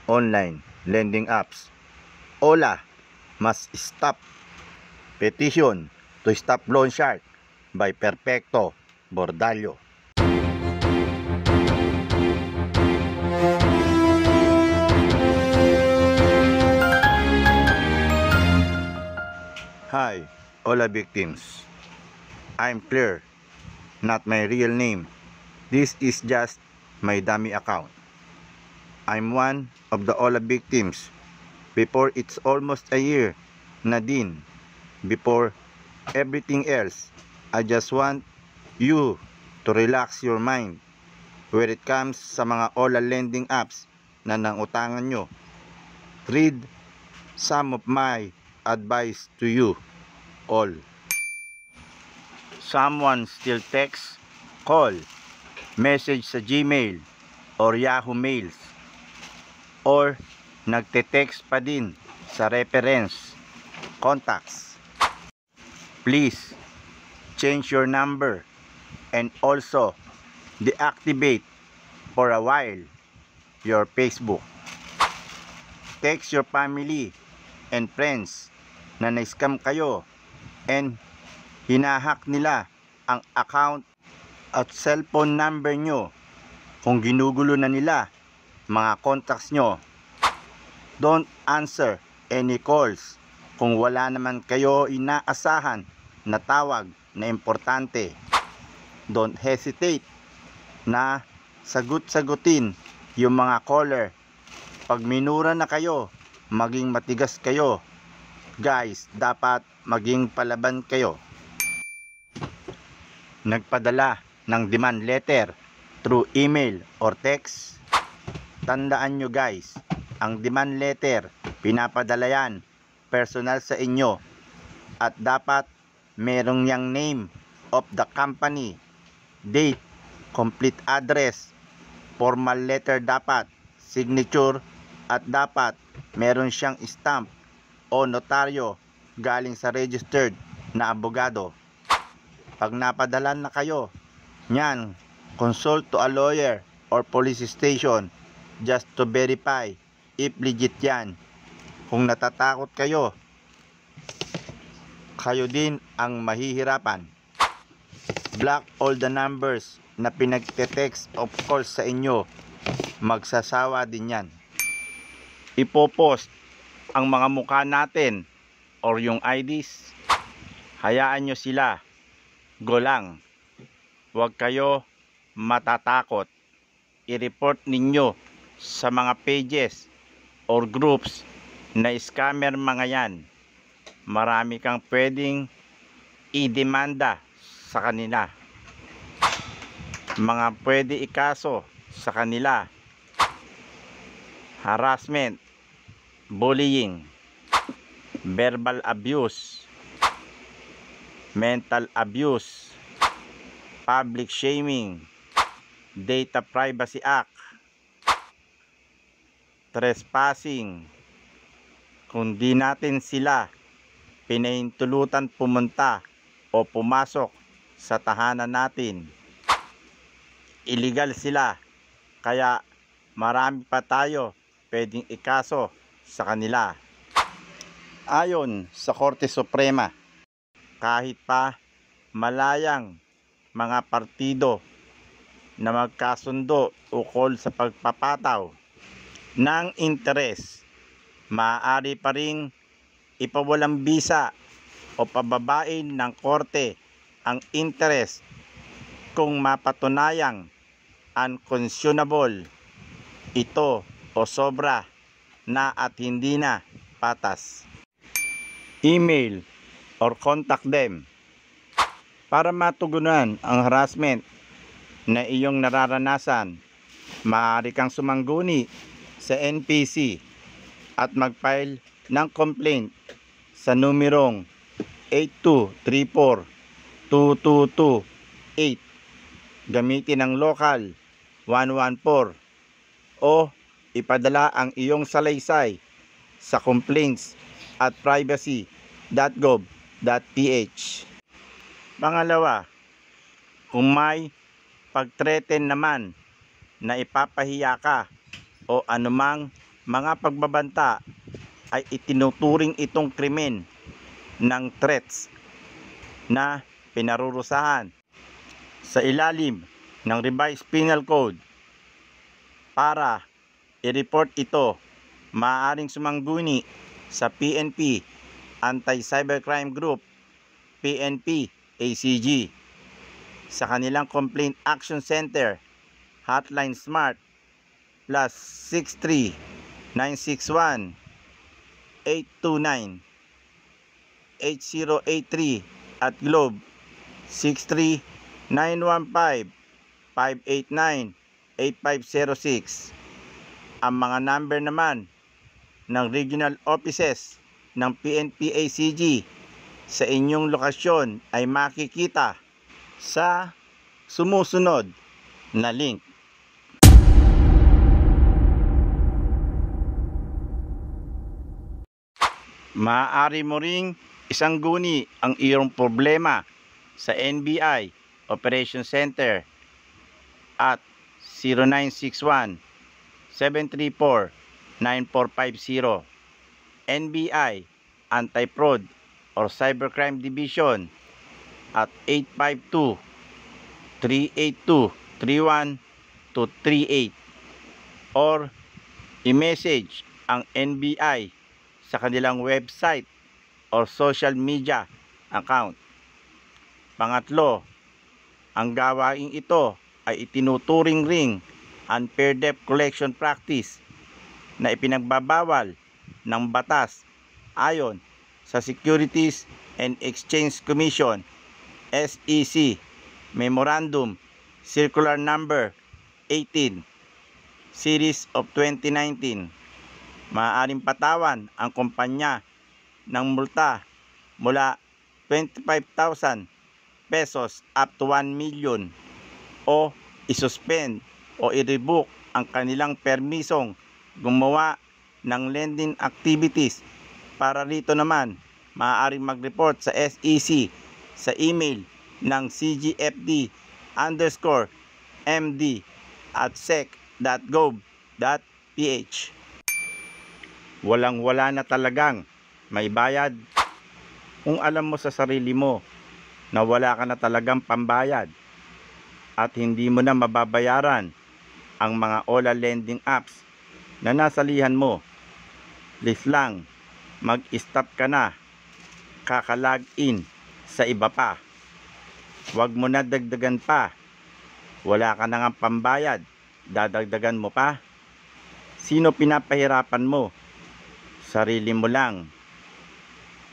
online lending apps. Ola must stop. Petition to stop loan shark by Perfecto Bordallo. Hi, Ola victims. I'm Claire, not my real name. This is just my dummy account. I'm one of the Ola victims. Before it's almost a year na din. Before everything else, I just want you to relax your mind where it comes sa mga Ola lending apps na nangutangan nyo. Read some of my advice to you all. Someone still text, call, message sa Gmail or Yahoo Mails, or nagte-text pa din sa reference contacts. Please change your number and also deactivate for a while your Facebook. Text your family and friends na na-scam kayo and hinahack nila ang account at cellphone number nyo. Kung ginugulo na nila mga contacts nyo, don't answer any calls kung wala naman kayo inaasahan na tawag na importante. Don't hesitate na sagutin yung mga caller. Pag minura na kayo, maging matigas kayo. Guys, dapat maging palaban kayo. Nagpadala ng demand letter through email or text. Tandaan nyo guys, ang demand letter, pinapadala yan personal sa inyo at dapat merong yang name of the company, date, complete address, formal letter dapat, signature, at dapat meron siyang stamp o notaryo galing sa registered na abogado. Pag napadalan na kayo nyan, consult to a lawyer or police station just to verify if legit yan. Kung natatakot kayo, kayo din ang mahihirapan. Block all the numbers na pinagte-text of calls sa inyo. Magsasawa din yan. Ipopost ang mga mukha natin or yung IDs. Hayaan nyo sila. Go lang. Huwag kayo matatakot. I-report ninyo sa mga pages or groups na scammer mga yan. Marami kang pwedeng i-demanda sa kanila. Mga pwede ikaso sa kanila: harassment, bullying, verbal abuse, mental abuse, public shaming, Data Privacy Act, trespassing. Kung di natin sila pinahintulutan pumunta o pumasok sa tahanan natin, illegal sila, kaya marami pa tayo pwedeng ikaso sa kanila. Ayon sa Korte Suprema, kahit pa malayang mga partido na magkasundo ukol sa pagpapataw ng interes, maaari pa ring ipawalang bisa o pababain ng korte ang interes kung mapatunayang unconscionable ito o sobra na at hindi na patas. Email or contact them para matugunan ang harassment na iyong nararanasan. Maaari kang sumangguni sa NPC at mag-file ng complaint sa numerong 8234-2228. Gamitin ang local 114 o ipadala ang iyong salaysay sa complaints@privacy.gov.ph. Pangalawa, kung may pag-threaten naman na ipapahiya ka o anumang mga pagbabanta ay itinuturing itong krimen ng threats na pinarurusahan sa ilalim ng Revised Penal Code. Para i-report ito, maaaring sumangguni sa PNP Anti-Cybercrime Group, PNP ACG, sa kanilang Complaint Action Center Hotline Smart +63 961 829 8083 at Globe 63 915 589 8506. Ang mga number naman ng regional offices ng PNP ACG sa inyong lokasyon ay makikita sa sumusunod na link. Maaari mo ring isangguni ang iyong problema sa NBI Operation Center at 0961-734-9450, NBI Anti-Fraud or Cybercrime Division at 852-382-31238, or i-message ang NBI sa kanilang website or social media account. Pangatlo, ang gawaing ito ay itinuturing ring unfair debt collection practice na ipinagbabawal ng batas ayon sa Securities and Exchange Commission SEC Memorandum Circular Number 18 Series of 2019. Maaaring patawan ang kumpanya ng multa mula 25,000 pesos up to 1 million o isuspend o i-revoke ang kanilang permisong gumawa ng lending activities. Para rito naman, maaaring mag-report sa SEC sa email ng cgfd_md@sec.gov.ph. Walang-wala na talagang may bayad. Kung alam mo sa sarili mo na wala ka na talagang pambayad at hindi mo na mababayaran ang mga OLA lending apps na nasalihan mo, please lang mag-stop ka na, kaka-login sa iba pa. Huwag mo na dagdagan pa. Wala ka na nga pambayad, dadagdagan mo pa. Sino pinapahirapan mo? Sarili mo lang.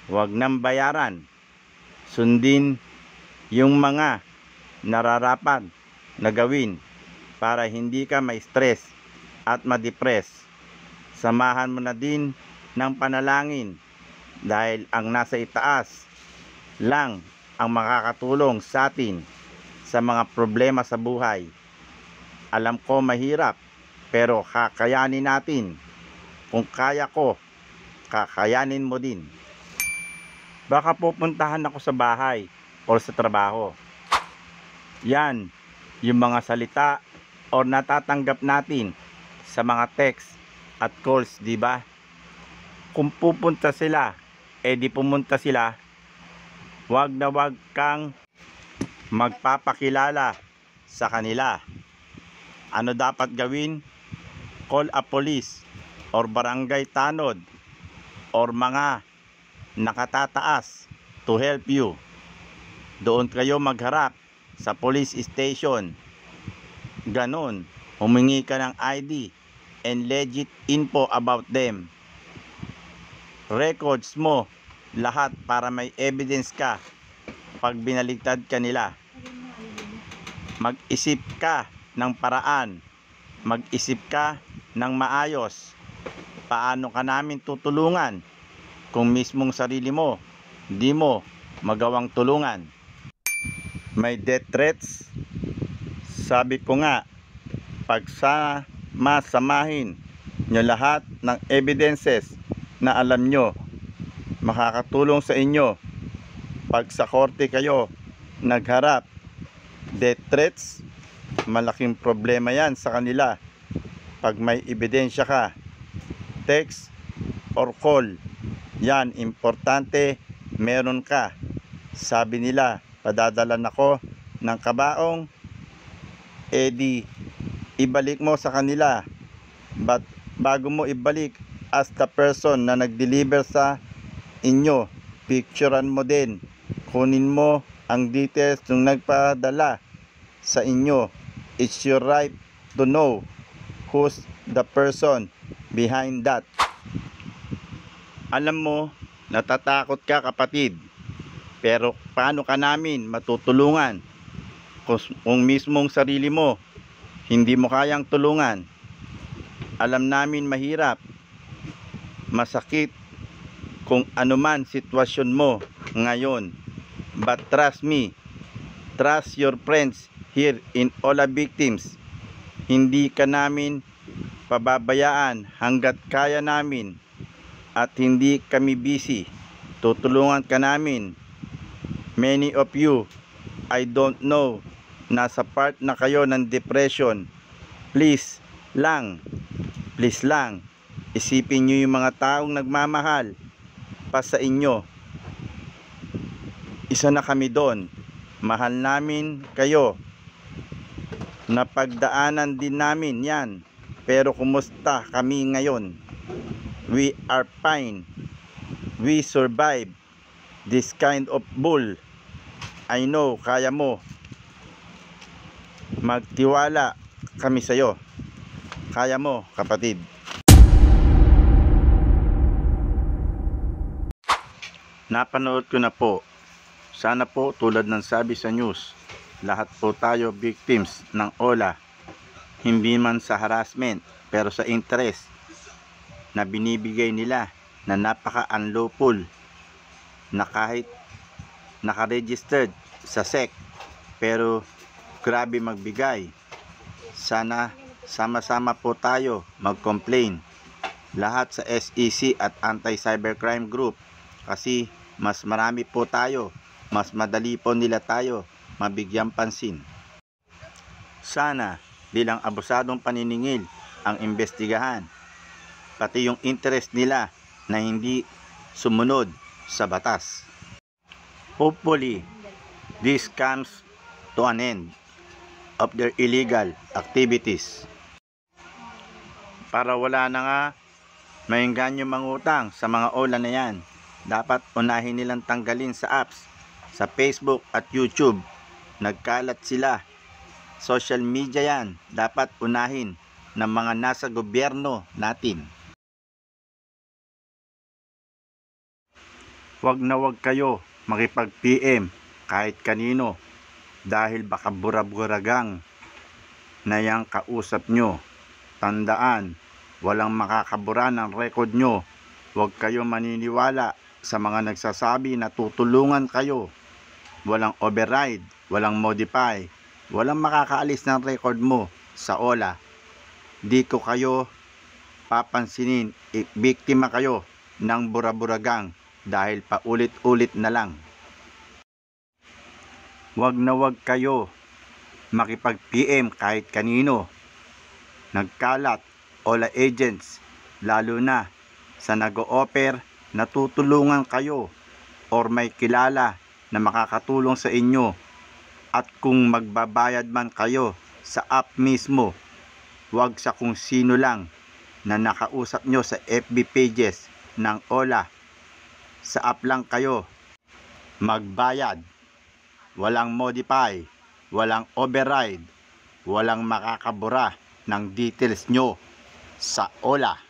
Huwag nang bayaran. Sundin yung mga nararapat na gawin para hindi ka ma-stress at ma-depress. Samahan mo na din ng panalangin dahil ang nasa itaas lang ang makakatulong sa atin sa mga problema sa buhay. Alam ko mahirap, pero kakayanin natin. Kung kaya ko, kakayanin mo din. Baka pupuntahan ako sa bahay o sa trabaho. Yan yung mga salita o natatanggap natin sa mga text at calls, di ba? Kung pupunta sila, di pumunta sila. Wag na wag kang magpapakilala sa kanila. Ano dapat gawin? Call a police or barangay tanod or mga nakatataas to help you. Doon kayo magharap sa police station. Ganon, humingi ka ng ID and legit info about them. Records mo lahat para may evidence ka pag binaligtad ka nila. Mag-isip ka ng paraan. Mag-isip ka ng maayos. Paano ka namin tutulungan kung mismong sarili mo di mo magawang tulungan? May death threats? Sabi ko nga, pagsama-samahin nyo lahat ng evidences na alam nyo, makakatulong sa inyo pag sa korte kayo nagharap. Death threats, malaking problema yan sa kanila pag may ebidensya ka text or call. Yan, importante meron ka. Sabi nila, padadalan ako ng kabaong, edi ibalik mo sa kanila. But bago mo ibalik, as the person na nag-deliver sa inyo, picturean mo din. Kunin mo ang details ng nagpadala sa inyo. It's your right to know who's the person behind that. Alam mo, natatakot ka kapatid. Pero paano ka namin matutulungan kung mismong sarili mo hindi mo kayang tulungan? Alam namin mahirap, masakit kung anuman sitwasyon mo ngayon. But trust me, trust your friends here in Ola Victims. Hindi ka namin pababayaan hanggat kaya namin at hindi kami busy. Tutulungan ka namin. Many of you, I don't know, nasa part na kayo ng depression. Please lang, isipin nyo yung mga taong nagmamahal pa sa inyo. Isa na kami doon. Mahal namin kayo. Napagdaanan din namin yan. Pero kumusta kami ngayon? We are fine. We survive this kind of bull. I know, kaya mo. Magtiwala kami sa'yo. Kaya mo, kapatid. Napanood ko na po. Sana po tulad ng sabi sa news, lahat po tayo victims ng OLA. Hindi man sa harassment, pero sa interest na binibigay nila na napaka-unlawful, na kahit naka-registered sa SEC, pero grabe magbigay. Sana sama-sama po tayo mag-complain lahat sa SEC at Anti-Cybercrime Group, kasi mas marami po tayo, mas madali po nila tayo mabigyang pansin. Sana bilang abusadong paniningil ang imbestigahan, pati yung interest nila na hindi sumunod sa batas. Hopefully, this comes to an end of their illegal activities. Para wala na nga maingganyo mangutang sa mga OLA na yan, dapat unahin nilang tanggalin sa apps, sa Facebook at YouTube. Nagkalat sila. Social media yan, dapat unahin ng mga nasa gobyerno natin. Wag na wag kayo makipag-PM kahit kanino, dahil baka burab-buragang na yang kausap nyo. Tandaan, walang makakabura ng record nyo. Huwag kayo maniniwala sa mga nagsasabi na tutulungan kayo. Walang override, walang modify, walang makakaalis ng record mo sa OLA. Di ko kayo papansinin, biktima kayo ng buraburagang dahil paulit-ulit na lang. Wag na wag kayo makipag-PM kahit kanino. Nagkalat OLA agents, lalo na sa nag-o-offer na tutulungan kayo or may kilala na makakatulong sa inyo, at kung magbabayad man kayo sa app mismo, wag sa kung sino lang na nakausap nyo sa FB pages ng OLA. Sa app lang kayo magbayad. Walang modify, walang override, walang makakabura ng details nyo sa OLA.